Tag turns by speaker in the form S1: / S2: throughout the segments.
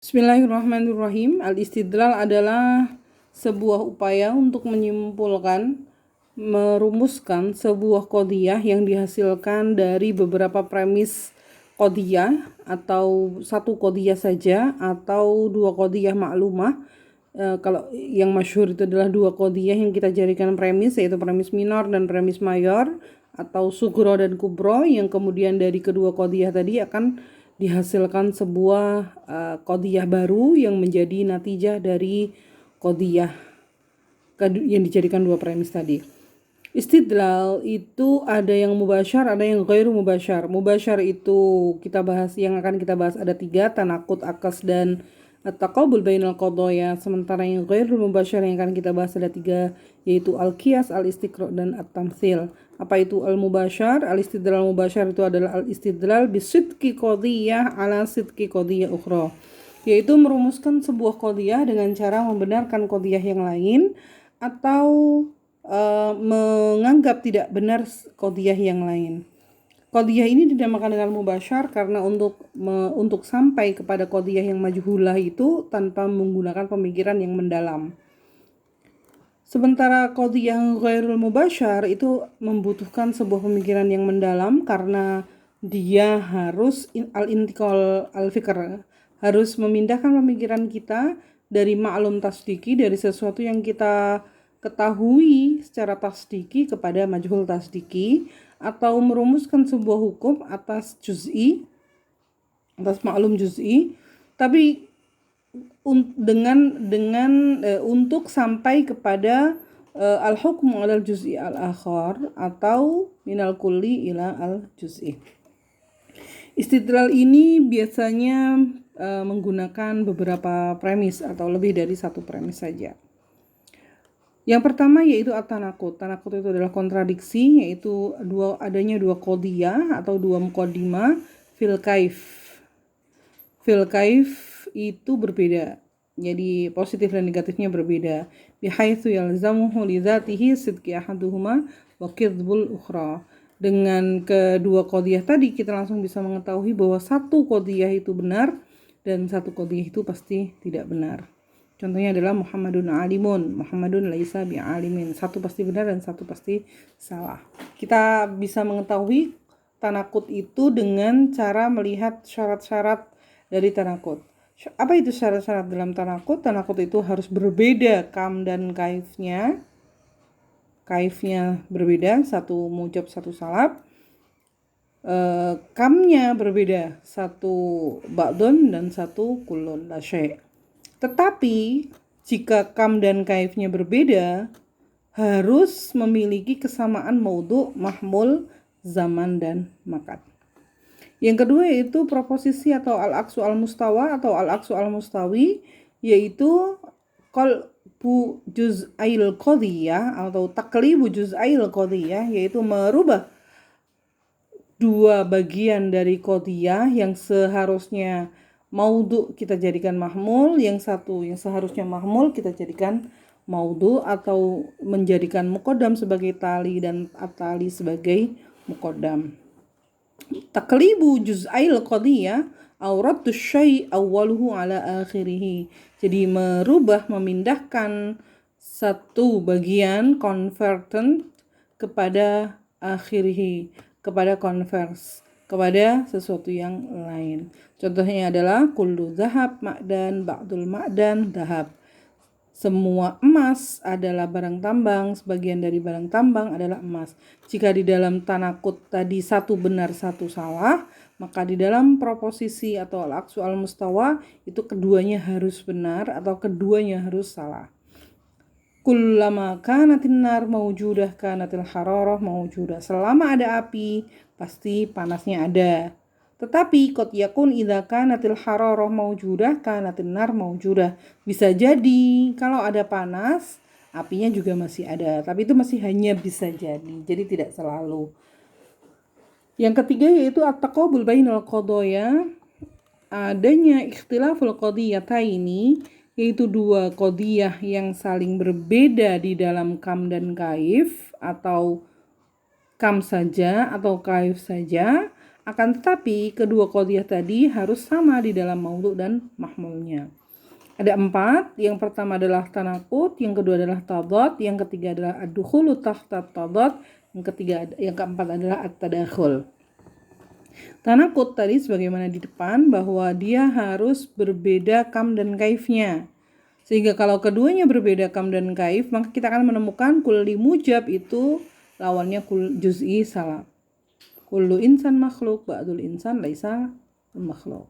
S1: Bismillahirrahmanirrahim. Al-istidlal adalah sebuah upaya untuk menyimpulkan, merumuskan sebuah qadhiyah yang dihasilkan dari beberapa premis qadhiyah atau satu qadhiyah saja atau dua qadhiyah maklumah. Kalau yang masyhur itu adalah dua qadhiyah yang kita jadikan premis, yaitu premis minor dan premis mayor atau sugro dan kubro, yang kemudian dari kedua qadhiyah tadi akan dihasilkan sebuah qadhiyah baru yang menjadi natijah dari qadhiyah yang dijadikan dua premis tadi. Istidlal itu ada yang mubasyar, ada yang ghairu mubasyar. Mubasyar itu kita bahas, yang akan kita bahas ada 3, tanaqud, akas, dan at-taqabul bainal qadaya. Sementara yang ghairu mubasyar yang akan kita bahas ada 3, yaitu al-qiyas, al-istiqra, dan at-tamthil. Apa itu al-mubasyar? Al-istidlal mubasyar itu adalah al-istidlal bisidqi qadiyah ala sidqi qadiyah ukhra, yaitu merumuskan sebuah qadiyah dengan cara membenarkan qadiyah yang lain atau menganggap tidak benar qadhiyah yang lain. Qadhiyah ini dinamakan dengan mubasyar karena untuk sampai kepada qadhiyah yang majhulah itu tanpa menggunakan pemikiran yang mendalam. Sementara qadhiyah yang ghairul mubasyar itu membutuhkan sebuah pemikiran yang mendalam karena dia harus al-intiqal al-fikr, harus memindahkan pemikiran kita dari ma'lum tasdiki, dari sesuatu yang kita ketahui secara tasdiki kepada majhul tasdiki, atau merumuskan sebuah hukum atas juz'i, atas maklum juz'i, tapi untuk sampai kepada al-hukmu alal juz'i al-akhar atau minal kulli ila al-juz'i. Istidlal ini biasanya menggunakan beberapa premis atau lebih dari satu premis saja. Yang pertama yaitu at-tanaqud. Tanaqud itu adalah kontradiksi, yaitu adanya dua qadhiyah atau dua muqaddimah fil kaif. Fil kaif itu berbeda. Jadi positif dan negatifnya berbeda. Bihaitsu yalzamuhu li dzatihi sidqi ahaduhuma wa kidhbul ukhra. Dengan kedua qadhiyah tadi kita langsung bisa mengetahui bahwa satu qadhiyah itu benar dan satu qadhiyah itu pasti tidak benar. Contohnya adalah Muhammadun alimun, Muhammadun laisa bi'alimin. Satu pasti benar dan satu pasti salah. Kita bisa mengetahui tanaqud itu dengan cara melihat syarat-syarat dari tanaqud. Apa itu syarat-syarat dalam tanaqud? Tanaqud itu harus berbeda kam dan kaifnya. Kaifnya berbeda, satu mujab satu salab. Kamnya berbeda, satu ba'dun dan satu kullun la syai'. Tetapi jika kam dan kaifnya berbeda, harus memiliki kesamaan maudhu, mahmul, zaman, dan makan. Yang kedua yaitu proposisi atau al-aqsu al-mustawa atau al-aqsu al-mustawi, yaitu qalbu juz'ail qadhiyah atau taqlibu juz'ail qadhiyah, yaitu merubah dua bagian dari qadhiyah yang seharusnya maudhu kita jadikan mahmul, yang satu yang seharusnya mahmul kita jadikan maudhu, atau menjadikan muqaddam sebagai tali dan atali sebagai muqaddam. Taqlibu juz'ail qadhiyah aw raddu syai' awwaluhu ala akhirih. Jadi merubah, memindahkan satu bagian convertent kepada akhirih, kepada converse, kepada sesuatu yang lain. Contohnya adalah kullu zahab ma'dan ba'dul ma'dan dahab. Semua emas adalah barang tambang, sebagian dari barang tambang adalah emas. Jika di dalam tanaqud tadi satu benar satu salah, maka di dalam proposisi atau al-aqsu al-mustawa itu keduanya harus benar atau keduanya harus salah. Kullama kanatin nar mawjudah kanatil hararah mawjudah. Selama ada api, pasti panasnya ada. Tetapi qad yakun idza kanatil hararah mawjudah kanatin nar mawjudah. Bisa jadi kalau ada panas, apinya juga masih ada. Tapi itu masih hanya bisa jadi. Jadi tidak selalu. Yang ketiga yaitu at-taqabul bainal qadaya. Adanya ikhtilaful qadiyataini, yaitu dua qadhiyah yang saling berbeda di dalam kam dan kaif, atau kam saja atau kaif saja, Akan tetapi kedua qadhiyah tadi harus sama di dalam maudhu' dan mahmulnya. Ada 4, yang pertama adalah tanaqud, yang kedua adalah tadad, yang ketiga adalah ad-dukhulu tahta tadad, yang keempat adalah at-tadakhul. Tanaqud tadi sebagaimana di depan bahwa dia harus berbeda kam dan kaifnya. Sehingga kalau keduanya berbeda kam dan kaif, maka kita akan menemukan kulli mujab itu lawannya juz'i salab. Kullu insan makhluk, ba'dul insan laisa makhluk.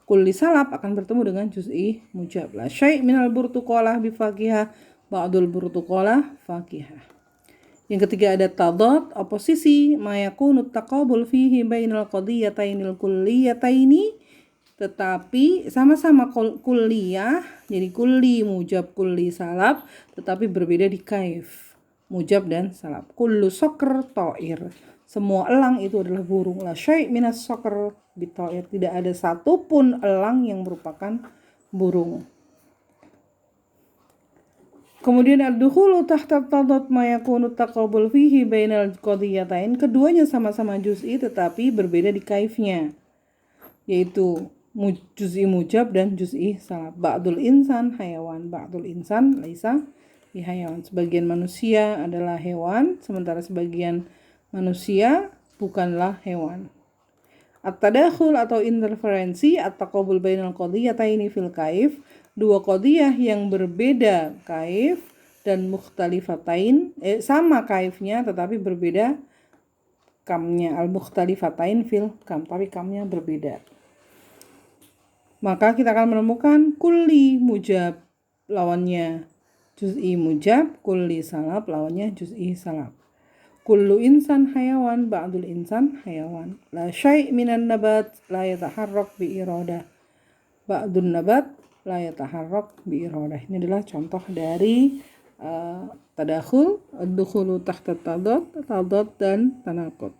S1: Kulli salab akan bertemu dengan juz'i mujab. La syai' minal burtuqalah bifaqihah, ba'dul burtuqalah faqihah. Yang ketiga ada tadad, oposisi, ma yakunu taqabul fihi bainal qadiyatainil kulliyataini, tetapi sama-sama kulliyah, jadi kulli mujab, kulli salab, tetapi berbeda di kaif, mujab dan salab. Kullu sokr ta'ir, semua elang itu adalah burung. La syai' minas sokr bita'ir, tidak ada satupun elang yang merupakan burung. Kemudian ad-dukhulu tahta tadad ma yakunu taqabul fihi bainal qadiyatain, keduanya sama-sama juz'i tetapi berbeda di kaifnya, yaitu juz'i mujab dan juz'i salab. Ba'dul insan hayawan, ba'dul insan laisa bihayawan. Sebagian manusia adalah hewan, sementara sebagian manusia bukanlah hewan. At-tadakhul atau interferensi, at-taqabul bainal qadiyataini fil kaif, dua qadiyah yang berbeda kaif dan mukhtalifatain, sama kaifnya tetapi berbeda kamnya. Al-mukhtalifatain fil kam, tapi kamnya berbeda. Maka kita akan menemukan kulli mujab lawannya juz'i mujab, kulli salab lawannya juz'i salab. Kullu insan hayawan, ba'dul insan hayawan. La syai' minan nabat la yataharrak bi iradah, ba'dun nabat la yataharrak bi iradah. Ini adalah contoh dari tadakhul, ad-dukhulu tahta tadad dan tanaqud.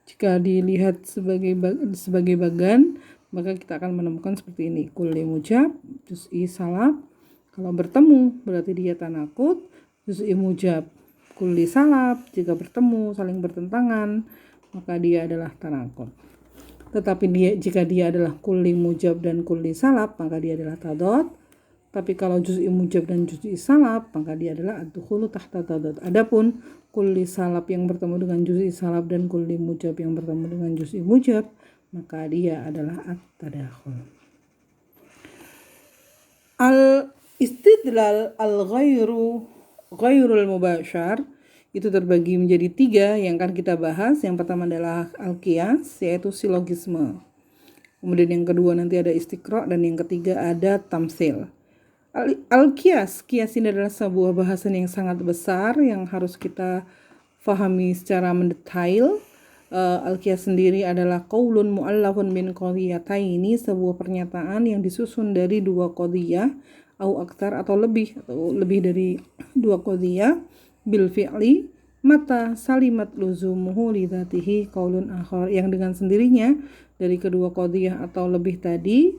S1: Jika dilihat sebagai bagan, maka kita akan menemukan seperti ini. Kulli mujab, juz'i salab. Kalau bertemu berarti dia tanaqud, juz'i mujab. Kulli salab, jika bertemu saling bertentangan, maka dia adalah tanaqud. Tetapi jika dia adalah kulli mujab dan kulli salab, maka dia adalah tadad. Tapi kalau juz'i mujab dan juz'i salab, maka dia adalah ad-dukhulu tahta tadad. Adapun kulli salab yang bertemu dengan juz'i salab dan kulli mujab yang bertemu dengan juz'i mujab, maka dia adalah at-tadakhul. Al-istidlal ghairul mubashar itu terbagi menjadi 3 yang akan kita bahas. Yang pertama adalah al-qiyas, yaitu silogisme. Kemudian yang kedua nanti ada istiqra', dan yang ketiga ada tamsil. Al-qiyas ini adalah sebuah bahasan yang sangat besar yang harus kita fahami secara mendetail. Al-qiyas sendiri adalah qaulun mu'allafun min qadiyataini, sebuah pernyataan yang disusun dari 2 qadiyah au aktar atau lebih dari 2 qadiyah, bil fi'li mata salimat luzumuhu li dzatihi qaulun akhar, yang dengan sendirinya dari kedua qadiyah atau lebih tadi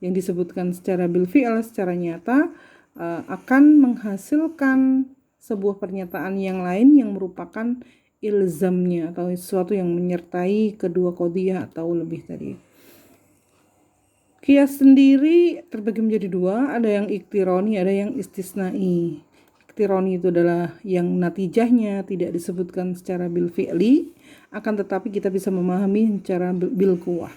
S1: yang disebutkan secara bil fi'l, secara nyata, akan menghasilkan sebuah pernyataan yang lain yang merupakan ilzamnya atau sesuatu yang menyertai kedua qadiyah atau lebih tadi. Qiyas sendiri terbagi menjadi 2, ada yang iktironi, ada yang istisnai. Iktironi itu adalah yang natijahnya tidak disebutkan secara bil fi'li, akan tetapi kita bisa memahami secara bil quwah.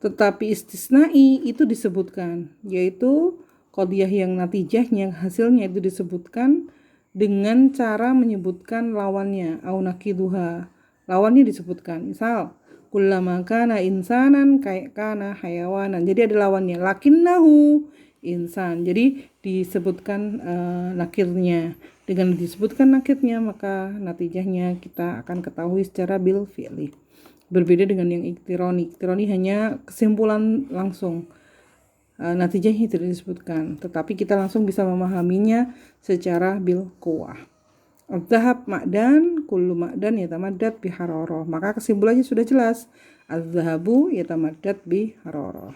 S1: Tetapi istisnai itu disebutkan, yaitu qadiyah yang natijahnya, hasilnya itu disebutkan dengan cara menyebutkan lawannya, au nakiduha, lawannya disebutkan. Misal kullama kana insanan kana hayawanan, jadi ada lawannya, lakinnahu insan, jadi disebutkan nakirnya. Dengan disebutkan nakirnya, maka natijahnya kita akan ketahui secara bil fi'li. Berbeda dengan yang iktironi. Iktironi hanya kesimpulan langsung, natijahnya tidak disebutkan, tetapi kita langsung bisa memahaminya secara bil quwah. Az-zahab ma'dan, kullu ma'dan yatamaddad bi hararah. Maka kesimpulannya sudah jelas. Az-zahabu yatamaddad bi hararah.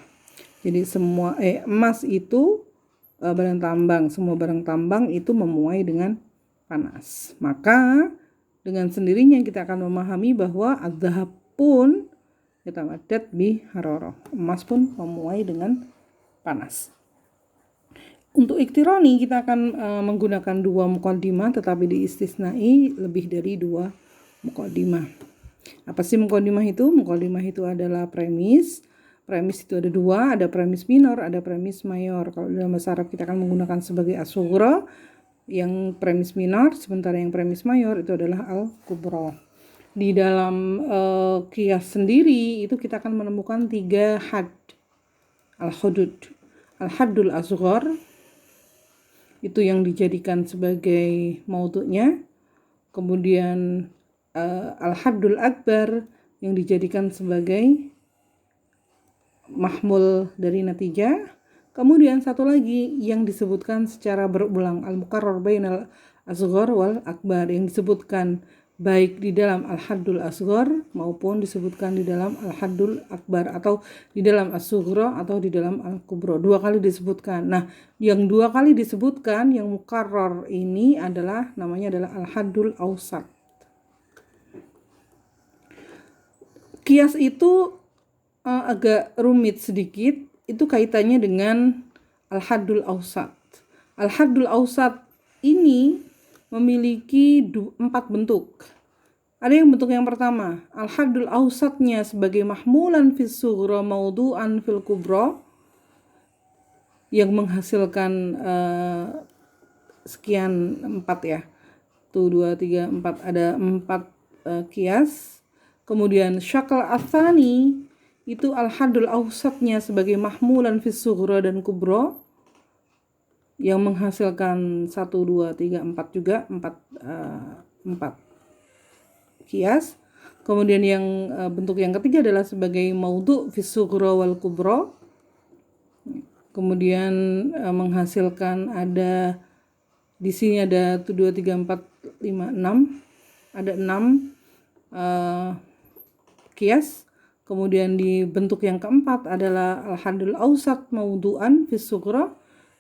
S1: Jadi semua emas itu barang tambang, semua barang tambang itu memuai dengan panas. Maka dengan sendirinya kita akan memahami bahwa az-zahab pun yatamadad bi hararah. Emas pun memuai dengan panas. Untuk iktironi kita akan menggunakan 2 muqaddimah, tetapi di istisnai lebih dari 2 muqaddimah. Apa sih muqaddimah itu? Muqaddimah itu adalah premis. Premis itu ada 2, ada premis minor, ada premis mayor. Kalau dalam bahasa Arab kita akan menggunakan sebagai as-sughra yang premis minor, sementara yang premis mayor itu adalah al-kubra. Di dalam qiyas sendiri itu kita akan menemukan 3 had. Al-hudud. Al-haddul asghar itu yang dijadikan sebagai maudhu'nya. Kemudian al-haddul akbar yang dijadikan sebagai mahmul dari natijah. Kemudian satu lagi yang disebutkan secara berulang, al-muqarrar bainal asghar wal akbar, yang disebutkan baik di dalam al-haddul asghar maupun disebutkan di dalam al-haddul akbar, atau di dalam as-sughra atau di dalam al-kubra. 2 kali disebutkan. Nah, yang 2 kali disebutkan yang muqarrar ini namanya adalah al-haddul awsat. Qiyas itu agak rumit sedikit, itu kaitannya dengan al-haddul awsat. Al-haddul awsat ini memiliki 4 bentuk. Ada yang bentuk yang pertama, al-haddul awsatnya sebagai mahmulan fis sughra maudhu'an fil kubra, yang menghasilkan sekian 4 ya. 1, 2, 3, 4, ada 4 qiyas. Kemudian syakal atsani itu al-haddul awsatnya sebagai mahmulan fis sughra dan kubra, yang menghasilkan 1, 2, 3, 4 juga, 4 qiyas. Kemudian yang bentuk yang ketiga adalah sebagai maudhu' fis sughra wal kubra. Kemudian menghasilkan di sini ada 1, 2, 3, 4, 5, 6. Ada 6 qiyas. Kemudian di bentuk yang keempat adalah al-haddul awsat maudhu'an fis sughra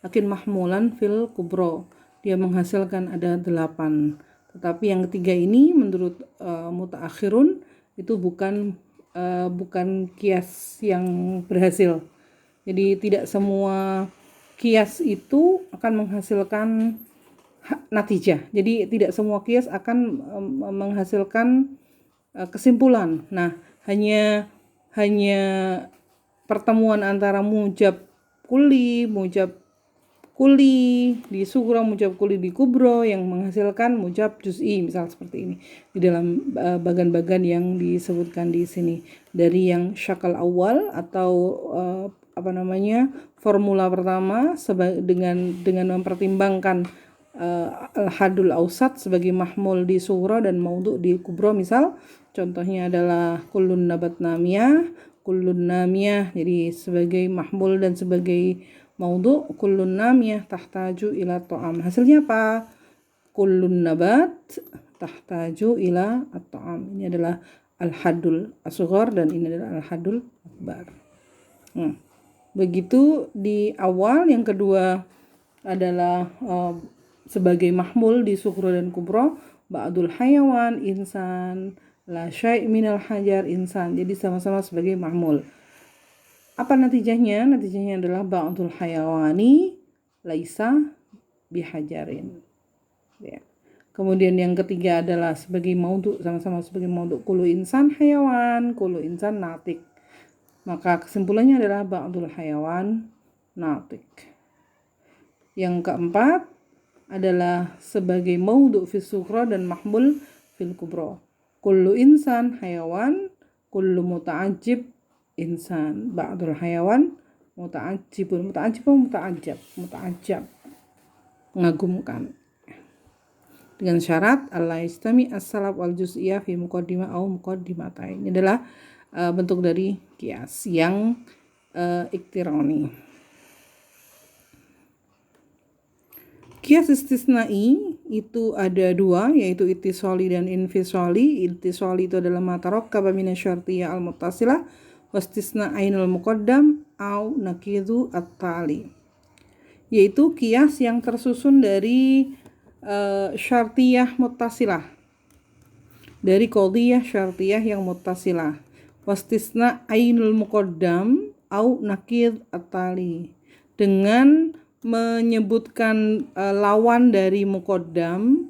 S1: lakin mahmulan fil kubra. Dia menghasilkan ada 8. Tetapi yang ketiga ini menurut mutaakhirun itu bukan qiyas yang berhasil. Jadi tidak semua qiyas itu akan menghasilkan natijah. Jadi tidak semua qiyas akan menghasilkan kesimpulan. Nah, hanya pertemuan antara mujab kuli di sughra, mujab kuli di kubro yang menghasilkan mujab juz'i, misal seperti ini di dalam bagan-bagan yang disebutkan di sini. Dari yang syakal awal atau formula pertama dengan mempertimbangkan al-haddul awsat sebagai mahmul di sughra dan maudhu' di kubro, misal contohnya adalah kullun nabat namiyah, jadi sebagai mahmul dan sebagai maudhu', kullun namiyah tahtaju ila ta'am. Hasilnya apa? Kullun nabat tahtaju ila at-ta'am. Ini adalah al-haddul asghar dan ini adalah al-haddul akbar. Begitu di awal. Yang kedua adalah sebagai mahmul di sughra dan kubra, ba'dul hayawan insan, la syai' minal hajar insan. Jadi sama-sama sebagai mahmul. Apa natijahnya? Natijahnya adalah ba'dul hayawani laisa bihajarin. Ya. Kemudian yang ketiga adalah sebagai maudhu', sama-sama sebagai maudhu', kullu insan hayawan, kullu insan natik. Maka kesimpulannya adalah ba'dul hayawan natik. Yang keempat adalah sebagai maudhu' fis sughra dan mahmul fil kubra. Kullu insan hayawan, kullu muta'ajjib insan. Ba'dul hayawan muta'ajjibun. Muta'ajjab. Mengagumkan. Dengan syarat Allah istami as-salab wal juz'iyah fi muqaddimah au muqaddimatain. Ini adalah bentuk dari qiyas yang iktironi. Qiyas istisnai itu ada 2, yaitu ittisali dan infisali. Ittisali itu adalah matarakkaba minasyartiyah al-muttasilah wastisna ainul muqaddam au nakidhu at-tali, yaitu qiyas yang tersusun dari syartiyah muttasilah, dari qadhiyah syartiyah yang muttasilah. wastisna ainul muqaddam au nakid atali, dengan menyebutkan lawan dari muqaddam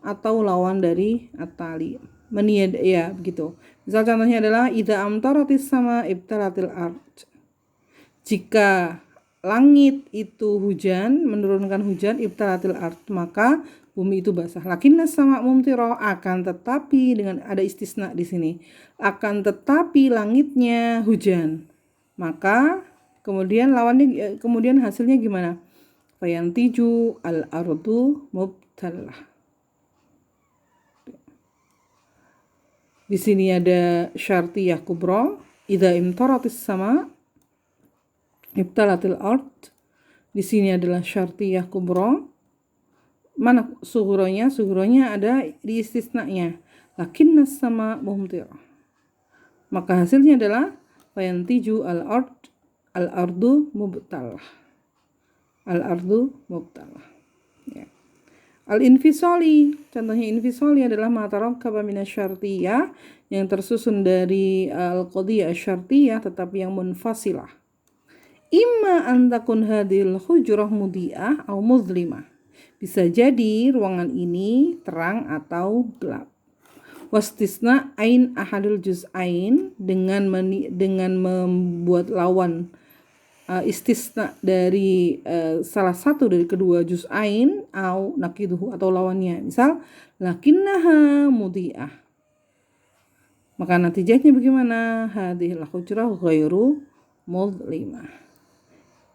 S1: atau lawan dari atali. Ya begitu. Misal contohnya adalah idza amtaratis sama ibtalatil ard. Jika langit itu hujan, menurunkan hujan, ibtalatil ard, maka bumi itu basah. Lakinna sama mumtirah, akan tetapi, dengan ada istisna di sini, akan tetapi langitnya hujan. Maka kemudian lawannya, kemudian hasilnya gimana? Fayantiju al ardu mubtalah. Di sini ada syartiyah kubra, idza imtaratis sama ibtalatil ard. Di sini adalah syartiyah kubra. Mana sughronya? Sughronya ada di istisnanya. Lakinna sama mumtirah. Maka hasilnya adalah fayantiju al ardu mubtalah. Al ardu mubtalah. Ya. Al-infisali, contohnya infisali adalah matarakkaba minasyartiyah, yang tersusun dari al-qadiyah syartiyah tetapi yang munfasilah. Imma an takun hadhil hujrah mudhi'ah atau muzlimah. Bisa jadi ruangan ini terang atau gelap. Wastisna ain ahadul juz'ain, dengan membuat lawan istisna dari salah satu dari kedua juz'ain au nakiduhu, atau lawannya. Misal lakinnaha mudhi'ah, maka natijahnya bagaimana? Hadhil hujrah ghairu mudlimah.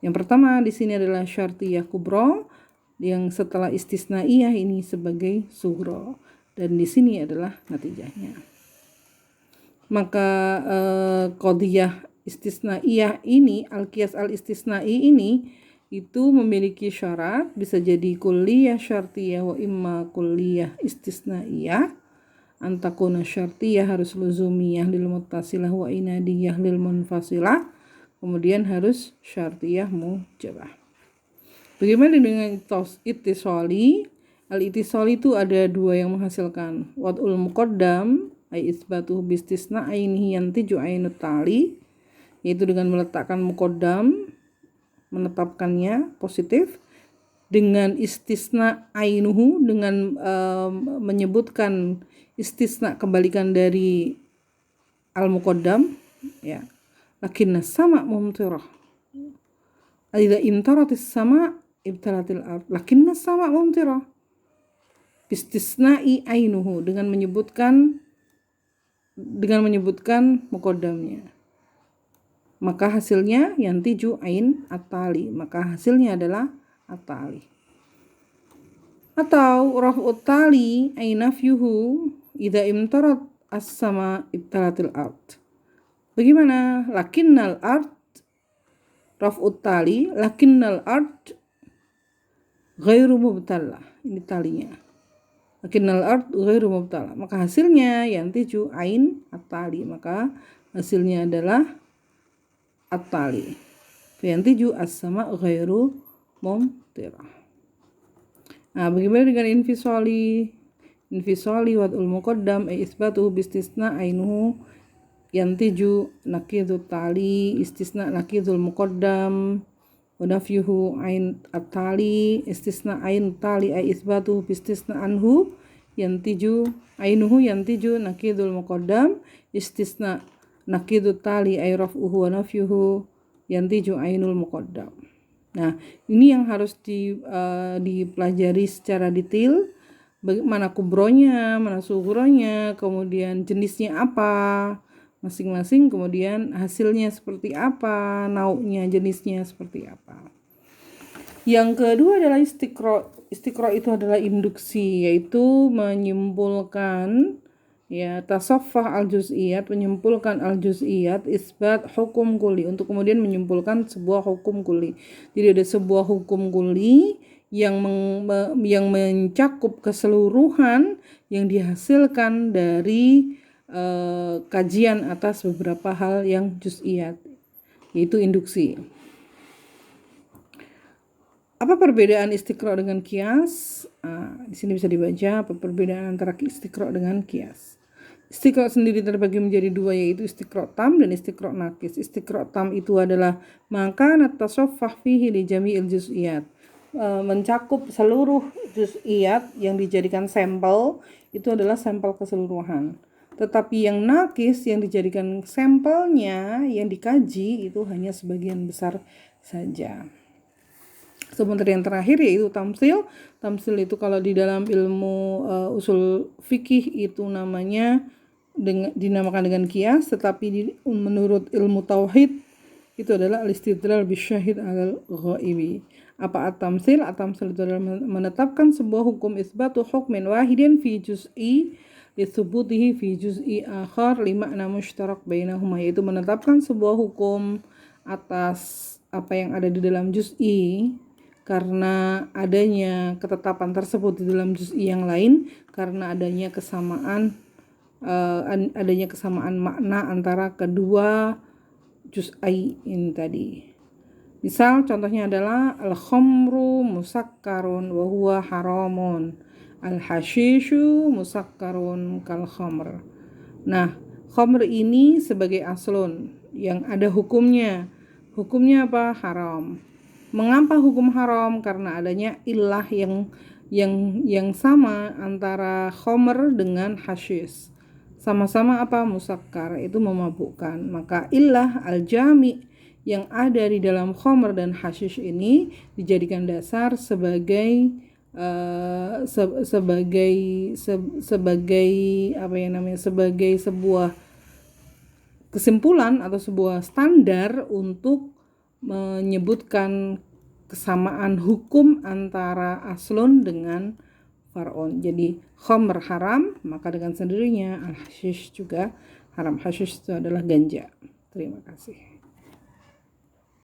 S1: Yang pertama di sini adalah syartiyah kubra, yang setelah istisnaiyah ini sebagai sughra, dan di sini adalah natijahnya. Maka qadiyah istisnaiyah ini, al-qiyas al-istisnai ini, itu memiliki syarat, bisa jadi kulliyah syartiyah wa imma kulliyah istisnaiyah. Antakuna syartiyah harus luzumiyah lil muttasilah wa inadiyah lil munfasilah, kemudian harus syartiyah mujabah. Bagaimana dengan ittisali? Al-ittisali itu ada dua yang menghasilkan. Wad'ul muqaddam ay isbatuhu bistisna ainihi yantiju ainut tali, yaitu dengan meletakkan muqaddam, menetapkannya positif, dengan istisna ainuhu, dengan menyebutkan istisna kebalikan dari al-muqaddam, ya. Lakinna sama mumtirah. Idza imtaratis sama ibtalatil ard. Lakinna sama mumtirah. Bistisna'i ainuhu, dengan menyebutkan muqaddamnya. Maka hasilnya yantiju ain atali, maka hasilnya adalah atali. Atau raf'ut tali ainafyuhu idza imtarat as-sama ibtalatil ard. Bagaimana? Lakinnal ard, raf'ut tali, lakinnal ard ghairu mubtalah. Ini talinya. Lakinnal ard ghairu mubtalah. Maka hasilnya yantiju ain at-tali, maka hasilnya adalah at-tali. Yantiju as-sama ghairu mumtirah. Nah, bagaimana dengan infisali? Infisali wad'ul muqaddam ay isbatuhu bistisna ainuhu yantiju nakidut tali, istisna nakidul muqaddam wa nafyuhu ain at-tali, istisna ain tali ay isbatuhu bistisna anhu yantiju ainuhu yantiju nakidul muqaddam, istisna nakidut tali ay raf'uhu wa nafyuhu yantiju ainul muqaddam. Nah, ini yang harus dipelajari secara detail, mana kubronya, mana sughronya, kemudian jenisnya apa masing-masing, kemudian hasilnya seperti apa, nau'nya, jenisnya seperti apa. Yang kedua adalah istiqra. Istiqra itu adalah induksi, yaitu menyimpulkan, ya, tasaffah al-juz'iyat, menyimpulkan al-juz'iyat, isbat hukum kuli, untuk kemudian menyimpulkan sebuah hukum kuli. Jadi ada sebuah hukum kuli yang mencakup keseluruhan yang dihasilkan dari kajian atas beberapa hal yang juz'iyat, yaitu induksi. Apa perbedaan istiqra dengan qiyas? Di sini bisa dibaca apa perbedaan antara istiqra dengan qiyas. Istiqro' sendiri terbagi menjadi dua, yaitu istiqro' tam dan istiqro' nakis. Istiqro' tam itu adalah maka natasoffah fihi li jami'il juz'iyat, mencakup seluruh juz'iyat yang dijadikan sampel, itu adalah sampel keseluruhan. Tetapi yang nakis yang dijadikan sampelnya, yang dikaji, itu hanya sebagian besar saja. Sementara yang terakhir yaitu tamsil. Tamsil itu kalau di dalam ilmu usul fikih itu namanya dinamakan dengan kias, tetapi menurut ilmu tauhid itu adalah al-istidlal bisyahid al-ghaibi. Apa at-tamsil? At-tamsil itu adalah menetapkan sebuah hukum isbatu hukmin wahidin fi juz'i lisubutihi fi juz'i akhar lima'na mushtarak bainahuma, yaitu menetapkan sebuah hukum atas apa yang ada di dalam juz'i karena adanya ketetapan tersebut di dalam juz'i yang lain, karena adanya kesamaan makna antara kedua juz'i ini tadi. Misal contohnya adalah al-khamru musakkarun wa huwa haramun, al-hashishu musakkarun kal khamr. Nah, khamr ini sebagai aslun yang ada hukumnya. Hukumnya apa? Haram. Mengapa hukum haram? Karena adanya illah yang sama antara khamr dengan hashish. Sama-sama apa? Musakkar, itu memabukkan. Maka illah al-jami' yang ada di dalam khamr dan hashish ini dijadikan dasar sebagai sebagai sebuah kesimpulan atau sebuah standar untuk menyebutkan kesamaan hukum antara aslun dengan far'un. Jadi khamr haram, maka dengan sendirinya al-hashish juga haram. Hashish itu adalah ganja. Terima kasih.